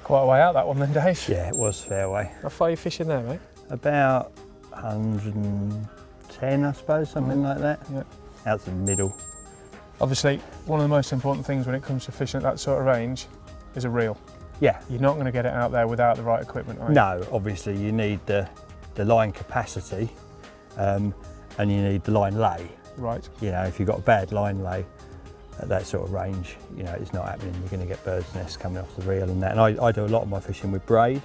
Quite a way out that one then, Dave. Yeah, it was fair way. How far are you fishing there, mate? About 110, I suppose, something like that. Yeah. Out to the middle. Obviously, one of the most important things when it comes to fishing at that sort of range is a reel. Yeah. You're not going to get it out there without the right equipment, are you? No, obviously you need the line capacity and you need the line lay. Right. You know, if you've got a bad line lay at that sort of range, you know, it's not happening. You're going to get bird's nests coming off the reel and that. And I do a lot of my fishing with braid.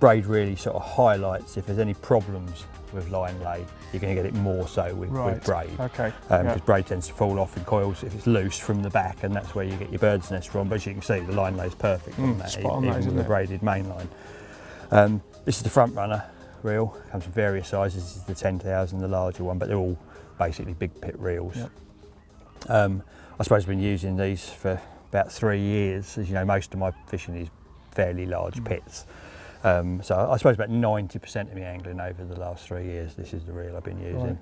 Braid really sort of highlights if there's any problems with line lay, you're going to get it more so with braid. Okay. Because braid tends to fall off in coils if it's loose from the back, and that's where you get your bird's nest from. But as you can see, the line lay's perfect on that, spot on even that, with isn't the it? braided main line. This is the front runner reel. Comes in various sizes. This is the 10,000, the larger one, but they're all basically big pit reels. Yep. I suppose I've been using these for about 3 years. As you know, most of my fishing is fairly large pits. So I suppose about 90% of my angling over the last 3 years, this is the reel I've been using.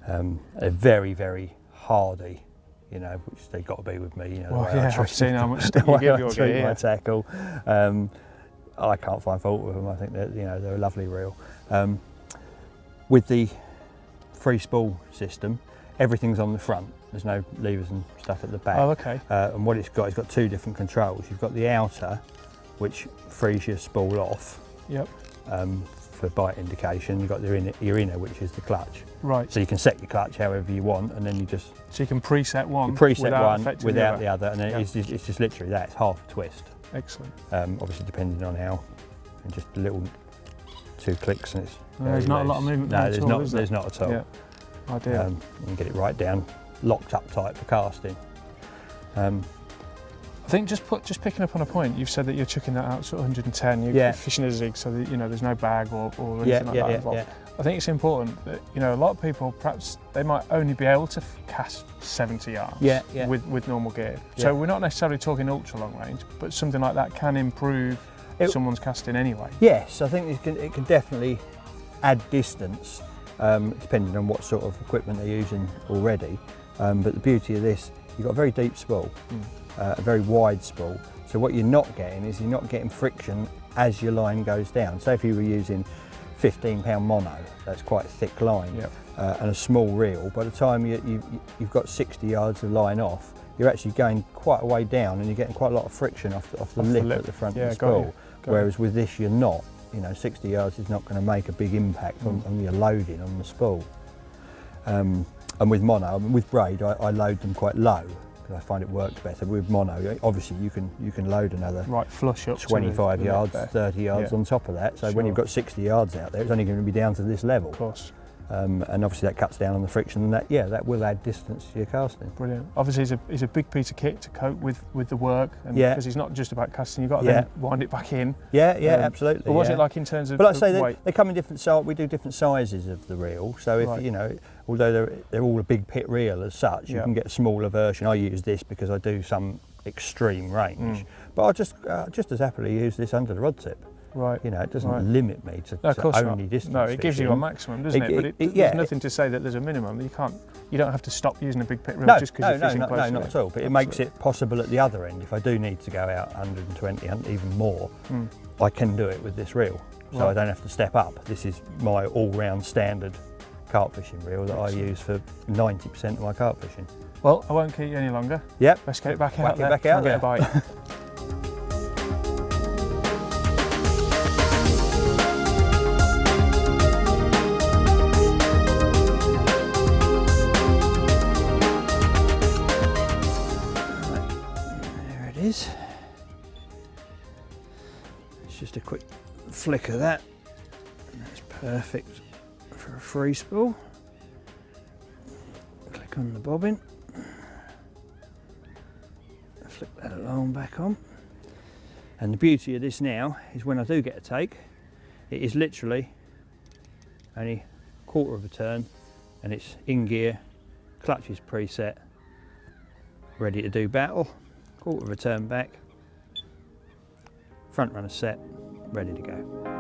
Right. They're very, very hardy, you know, which they've got to be with me. You know, Well, yeah, I've seen how much stick the you way give I your treat gear. my tackle. I can't find fault with them. I think that, you know, they're a lovely reel. With the free spool system, everything's on the front. There's no levers and stuff at the back. Oh, okay. And what it's got 2 different controls. You've got the outer, which frees your spool off. Yep. For bite indication. You've got your inner, which is the clutch. Right. So you can set your clutch however you want, and then you just So you can preset one without the other, and then it's just literally that. It's half a twist. Excellent. Obviously depending on how, and just a little 2 clicks, and it's there's not a lot of movement. No, there's not at all. Yeah. Ideal. You can get it right down, locked up tight for casting. I think just picking up on a point, you've said that you're chucking that out sort of 110. You're fishing a zig, so that, you know, there's no bag or anything like that involved. I think it's important that, you know, a lot of people perhaps they might only be able to cast 70 yards with normal gear. So we're not necessarily talking ultra long range, but something like that can improve someone's casting anyway. Yes, I think it can definitely add distance, depending on what sort of equipment they're using already. But the beauty of this, you've got a very deep spool. A very wide spool, so what you're not getting is you're not getting friction as your line goes down. So if you were using 15-pound mono, that's quite a thick line, and a small reel, by the time you've got 60 yards of line off, you're actually going quite a way down and you're getting quite a lot of friction off the lip at the front of the spool. Whereas with this you're not. You know, 60 yards is not going to make a big impact on your loading on the spool. And with mono, with braid, I load them quite low. I find it works better. With mono, obviously you can load another flush up 25 yards, 30 yards on top of that. So when you've got 60 yards out there, it's only going to be down to this level. Of course. And obviously that cuts down on the friction, and that will add distance to your casting. Brilliant. Obviously he's a big piece of kit to cope with the work, and because he's not just about casting, you've got to then wind it back in. Absolutely. But what's it like in terms of? But like I say, they come in different sizes. We do different sizes of the reel. So if you know, although they're all a big pit reel as such, you can get a smaller version. I use this because I do some extreme range, but I just as happily use this under the rod tip. Right. You know, it doesn't limit me to only distance. No, it gives you a maximum, doesn't it? But there's nothing to say that there's a minimum. You don't have to stop using a big pit reel just because you're fishing close to it. No, not at all. But it makes it possible at the other end. If I do need to go out 120 and even more, I can do it with this reel. So I don't have to step up. This is my all-round standard carp fishing reel that I use for 90% of my carp fishing. Well, I won't keep you any longer. Yep. Let's get it back out there. Back out there. Get a bite. It's just a quick flick of that, and that's perfect for a free spool. Click on the bobbin, flip that along back on, and the beauty of this now is when I do get a take, it is literally only a quarter of a turn and it's in gear, clutch is preset, ready to do battle. Quarter of a turn back, front runner set, ready to go.